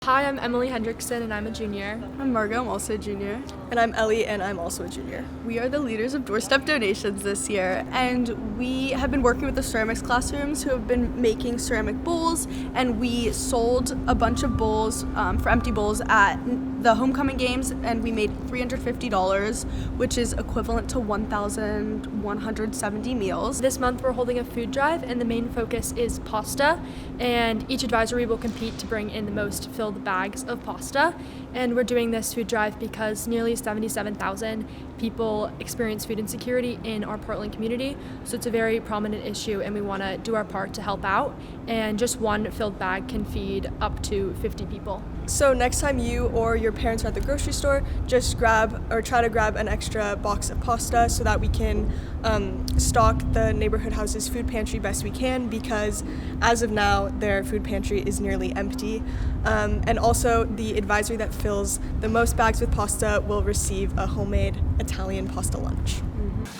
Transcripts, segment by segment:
Hi, I'm Emily Hendrickson and I'm a junior. I'm Margot, I'm also a junior. And I'm Ellie, and I'm also a junior. We are the leaders of Doorstep Donations this year, and we have been working with the ceramics classrooms who have been making ceramic bowls, and we sold a bunch of bowls for empty bowls at the homecoming games, and we made $350, which is equivalent to 1,170 meals. This month we're holding a food drive and the main focus is pasta, and each advisory will compete to bring in the most filled bags of pasta. And we're doing this food drive because nearly 77,000 people experience food insecurity in our Portland community. So it's a very prominent issue and we want to do our part to help out. And just one filled bag can feed up to 50 people. So next time you or your parents are at the grocery store, just try to grab an extra box of pasta so that we can stock the neighborhood house's food pantry best we can, because as of now their food pantry is nearly empty. And also the advisory that fills the most bags with pasta will receive a homemade Italian pasta lunch.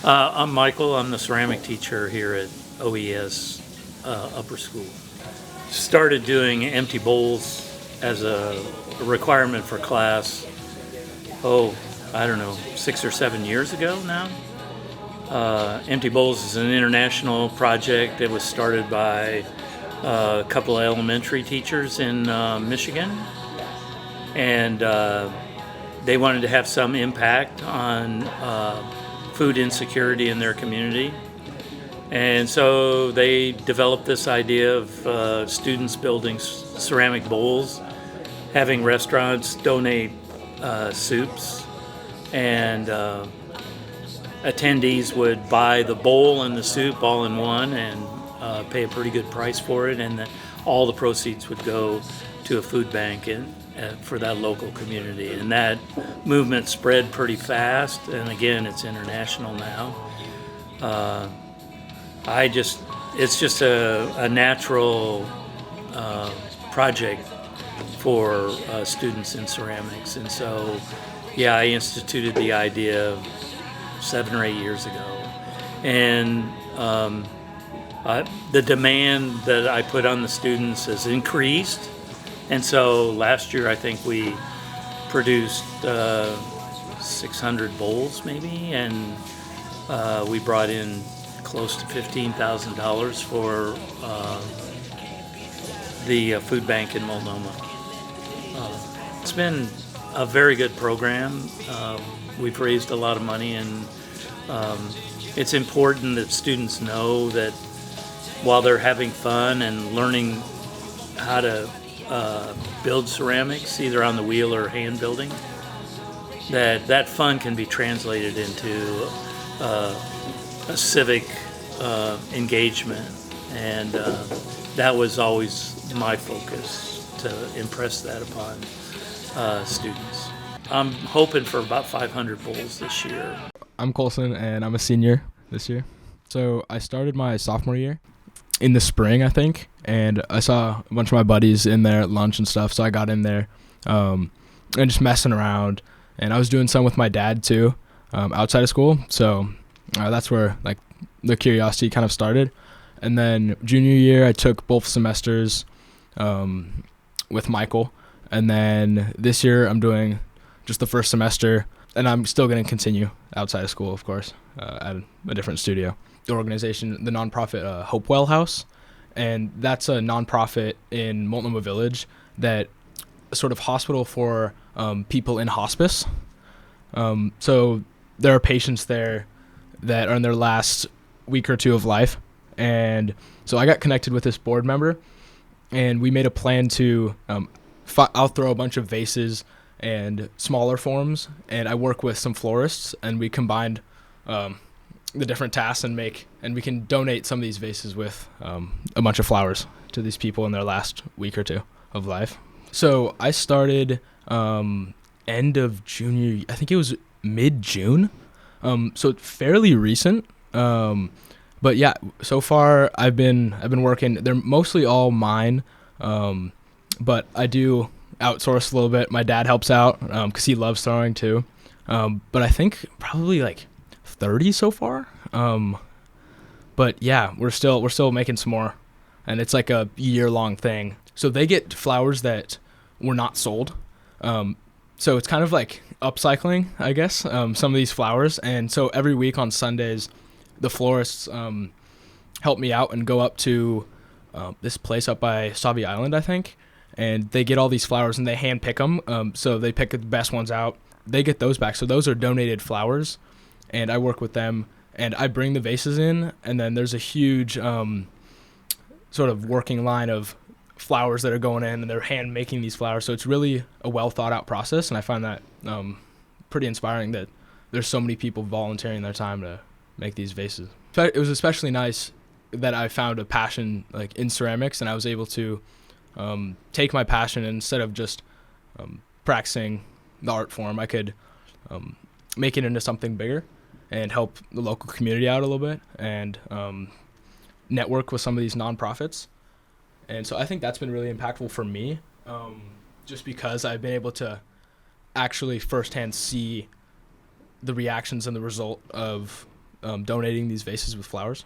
I'm Michael. I'm the ceramic teacher here at OES Upper School. Started doing empty bowls as a requirement for class, I don't know, 6 or 7 years ago now. Empty Bowls is an international project that was started by a couple of elementary teachers in Michigan, and they wanted to have some impact on food insecurity in their community. And so they developed this idea of students building ceramic bowls, having restaurants donate soups, and attendees would buy the bowl and the soup all in one and pay a pretty good price for it, and all the proceeds would go to a food bank for that local community. And that movement spread pretty fast, and again, it's international now. It's just a natural project for students in ceramics, and so I instituted the idea 7 or 8 years ago, and the demand that I put on the students has increased, and so last year I think we produced 600 bowls maybe, and we brought in close to $15,000 for the food bank in Multnomah. It's been a very good program. We've raised a lot of money, and it's important that students know that while they're having fun and learning how to build ceramics, either on the wheel or hand building, that fun can be translated into a civic engagement, and that was always my focus, to impress that upon students. I'm hoping for about 500 bowls this year. I'm Colson, and I'm a senior this year. So I started my sophomore year in the spring, I think, and I saw a bunch of my buddies in there at lunch and stuff, so I got in there and just messing around. And I was doing some with my dad too, outside of school, so that's where like the curiosity kind of started. And then junior year, I took both semesters with Michael, and then this year I'm doing just the first semester, and I'm still going to continue outside of school, of course, at a different studio. The organization, the nonprofit Hopewell House, and that's a nonprofit in Multnomah Village that sort of hospital for people in hospice. So there are patients there that are in their last week or two of life, and so I got connected with this board member, and we made a plan to I'll throw a bunch of vases and smaller forms, and I work with some florists, and we combined the different tasks and we can donate some of these vases with a bunch of flowers to these people in their last week or two of life. So I started end of junior, I think it was mid-June, so fairly recent. But yeah, so far I've been working. They're mostly all mine, but I do outsource a little bit. My dad helps out because he loves throwing too. But I think probably like 30 so far. But yeah, we're still making some more, and it's like a year-long thing. So they get flowers that were not sold. So it's kind of like upcycling, I guess, some of these flowers. And so every week on Sundays, the florists help me out and go up to this place up by Sauvie Island, I think. And they get all these flowers and they hand pick them. So they pick the best ones out. They get those back. So those are donated flowers. And I work with them. And I bring the vases in. And then there's a huge sort of working line of flowers that are going in, and they're hand making these flowers. So it's really a well thought out process. And I find that pretty inspiring that there's so many people volunteering their time to make these vases. It was especially nice that I found a passion like in ceramics, and I was able to take my passion, and instead of just practicing the art form, I could make it into something bigger and help the local community out a little bit, and network with some of these nonprofits. And so I think that's been really impactful for me, just because I've been able to actually firsthand see the reactions and the result of donating these vases with flowers.